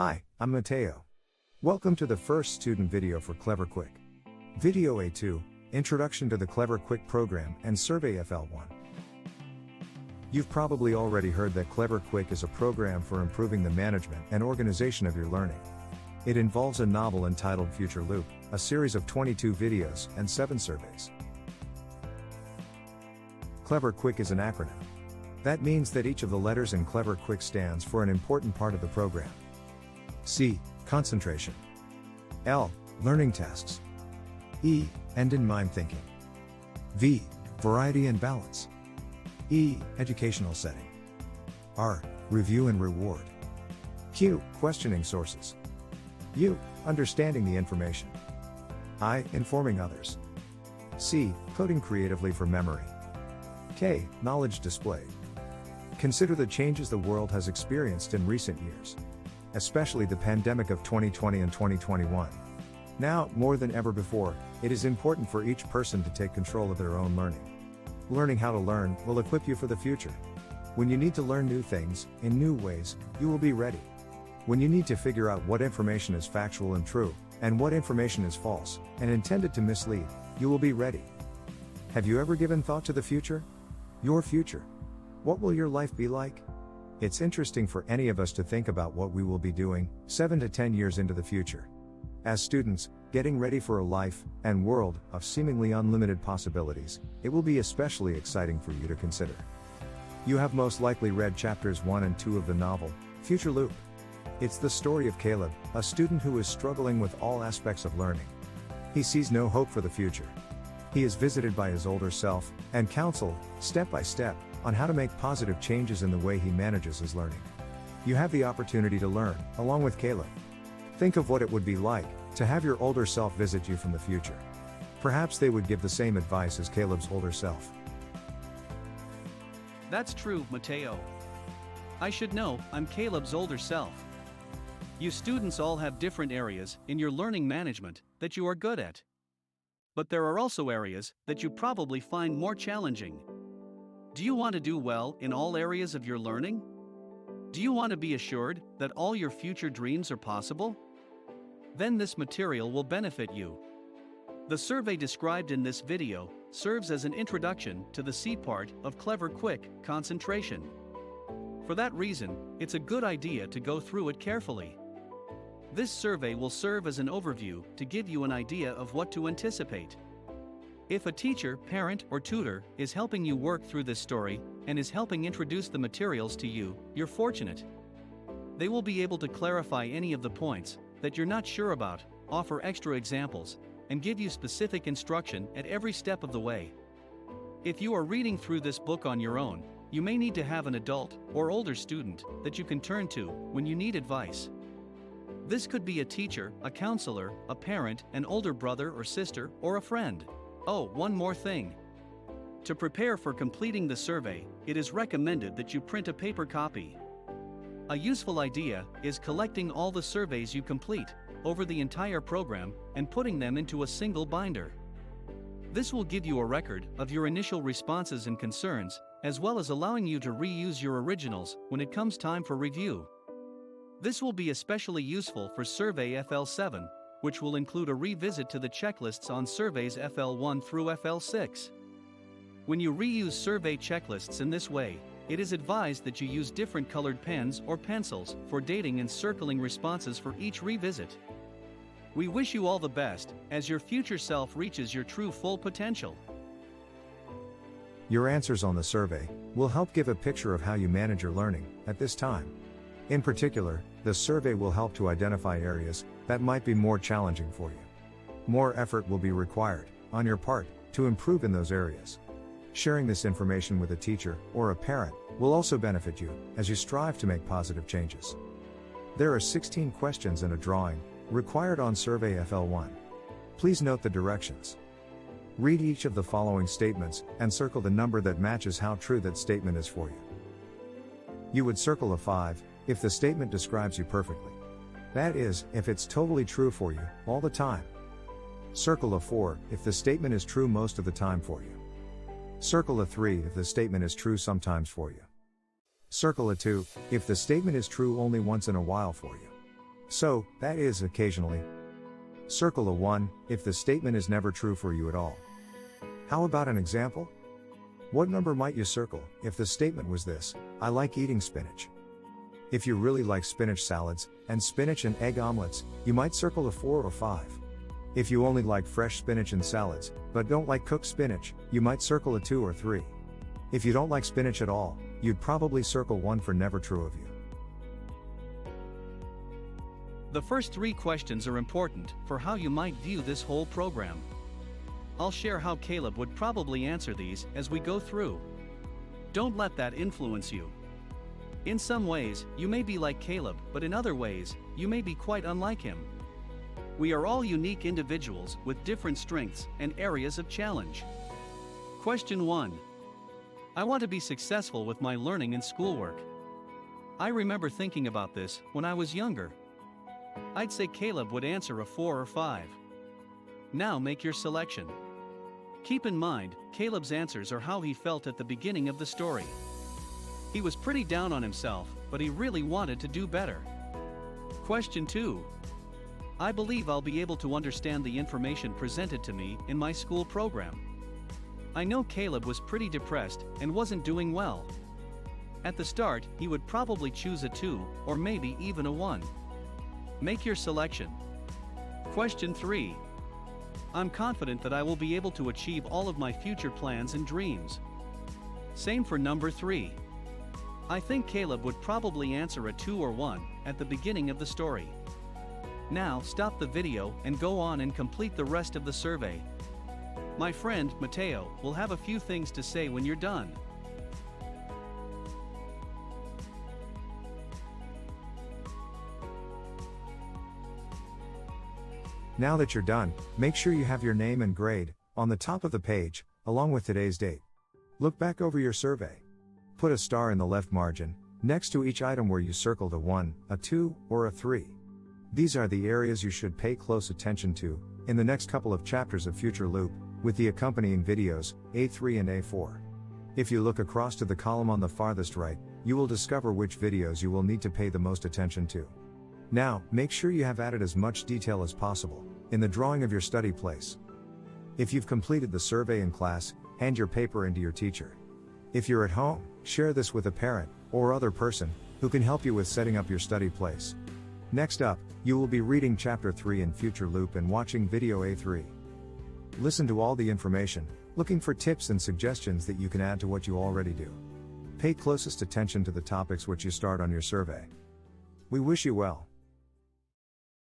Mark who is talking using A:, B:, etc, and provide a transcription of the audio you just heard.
A: Hi, I'm Matteo. Welcome to the first student video for Clever Quick. Video A2, Introduction to the Clever Quick program and Survey FL1. You've probably already heard that Clever Quick is a program for improving the management and organization of your learning. It involves a novel entitled FutureLoop, a series of 22 videos and 7 surveys. Clever Quick is an acronym. That means that each of the letters in Clever Quick stands for an important part of the program. C. Concentration. L. Learning tasks. E. End-in-mind thinking. V. Variety and balance. E. Educational setting. R. Review and reward. Q. Questioning sources. U. Understanding the information. I. Informing others. C. Coding creatively for memory. K. Knowledge displayed. Consider the changes the world has experienced in recent years, especially the pandemic of 2020 and 2021. Now, more than ever before, it is important for each person to take control of their own learning. Learning how to learn will equip you for the future. When you need to learn new things, in new ways, you will be ready. When you need to figure out what information is factual and true, and what information is false, and intended to mislead, you will be ready. Have you ever given thought to the future? Your future. What will your life be like? It's interesting for any of us to think about what we will be doing 7 to 10 years into the future. As students, getting ready for a life and world of seemingly unlimited possibilities, it will be especially exciting for you to consider. You have most likely read chapters 1 and 2 of the novel, FutureLoop. It's the story of Caleb, a student who is struggling with all aspects of learning. He sees no hope for the future. He is visited by his older self, and counseled, step by step, on how to make positive changes in the way he manages his learning. You have the opportunity to learn, along with Caleb. Think of what it would be like to have your older self visit you from the future. Perhaps they would give the same advice as Caleb's older self.
B: That's true, Matteo. I should know, I'm Caleb's older self. You students all have different areas in your learning management that you are good at. But there are also areas that you probably find more challenging. Do you want to do well in all areas of your learning? Do you want to be assured that all your future dreams are possible? Then this material will benefit you. The survey described in this video serves as an introduction to the C part of Clever Quick, concentration. For that reason, it's a good idea to go through it carefully. This survey will serve as an overview to give you an idea of what to anticipate. If a teacher, parent, or tutor is helping you work through this story and is helping introduce the materials to you, you're fortunate. They will be able to clarify any of the points that you're not sure about, offer extra examples, and give you specific instruction at every step of the way. If you are reading through this book on your own, you may need to have an adult or older student that you can turn to when you need advice. This could be a teacher, a counselor, a parent, an older brother or sister, or a friend. Oh, one more thing. To prepare for completing the survey, it is recommended that you print a paper copy. A useful idea is collecting all the surveys you complete over the entire program and putting them into a single binder. This will give you a record of your initial responses and concerns, as well as allowing you to reuse your originals when it comes time for review. This will be especially useful for Survey FL7, which will include a revisit to the checklists on surveys FL1 through FL6. When you reuse survey checklists in this way, it is advised that you use different colored pens or pencils for dating and circling responses for each revisit. We wish you all the best as your future self reaches your true full potential.
A: Your answers on the survey will help give a picture of how you manage your learning at this time. In particular, the survey will help to identify areas that might be more challenging for you. More effort will be required, on your part, to improve in those areas. Sharing this information with a teacher or a parent will also benefit you as you strive to make positive changes. There are 16 questions and a drawing required on Survey FL1. Please note the directions. Read each of the following statements and circle the number that matches how true that statement is for you. You would circle a 5 if the statement describes you perfectly. That is, if it's totally true for you, all the time. Circle a 4 if the statement is true most of the time for you. Circle a 3 if the statement is true sometimes for you. Circle a 2 if the statement is true only once in a while for you. So, that is occasionally. Circle a 1 if the statement is never true for you at all. How about an example? What number might you circle if the statement was this: I like eating spinach? If you really like spinach salads and spinach and egg omelets, you might circle a 4 or 5. If you only like fresh spinach and salads, but don't like cooked spinach, you might circle a 2 or 3. If you don't like spinach at all, you'd probably circle 1 for never true of you.
B: The first 3 questions are important for how you might view this whole program. I'll share how Caleb would probably answer these as we go through. Don't let that influence you. In some ways, you may be like Caleb, but in other ways, you may be quite unlike him. We are all unique individuals with different strengths and areas of challenge. Question 1. I want to be successful with my learning and schoolwork. I remember thinking about this when I was younger. I'd say Caleb would answer a 4 or 5. Now make your selection. Keep in mind, Caleb's answers are how he felt at the beginning of the story. He was pretty down on himself, but he really wanted to do better. Question 2. I believe I'll be able to understand the information presented to me in my school program. I know Caleb was pretty depressed and wasn't doing well. At the start, he would probably choose a 2, or maybe even a 1. Make your selection. Question 3. I'm confident that I will be able to achieve all of my future plans and dreams. Same for number 3. I think Caleb would probably answer a 2 or 1 at the beginning of the story. Now stop the video and go on and complete the rest of the survey. My friend, Mateo, will have a few things to say when you're done.
A: Now that you're done, make sure you have your name and grade on the top of the page, along with today's date. Look back over your survey. Put a star in the left margin, next to each item where you circled a 1, a 2, or a 3. These are the areas you should pay close attention to in the next couple of chapters of FutureLoop, with the accompanying videos, A3 and A4. If you look across to the column on the farthest right, you will discover which videos you will need to pay the most attention to. Now, make sure you have added as much detail as possible in the drawing of your study place. If you've completed the survey in class, hand your paper in to your teacher. If you're at home, share this with a parent or other person who can help you with setting up your study place. Next up, you will be reading Chapter 3 in FutureLoop and watching video A3. Listen to all the information, looking for tips and suggestions that you can add to what you already do. Pay closest attention to the topics which you start on your survey. We wish you well.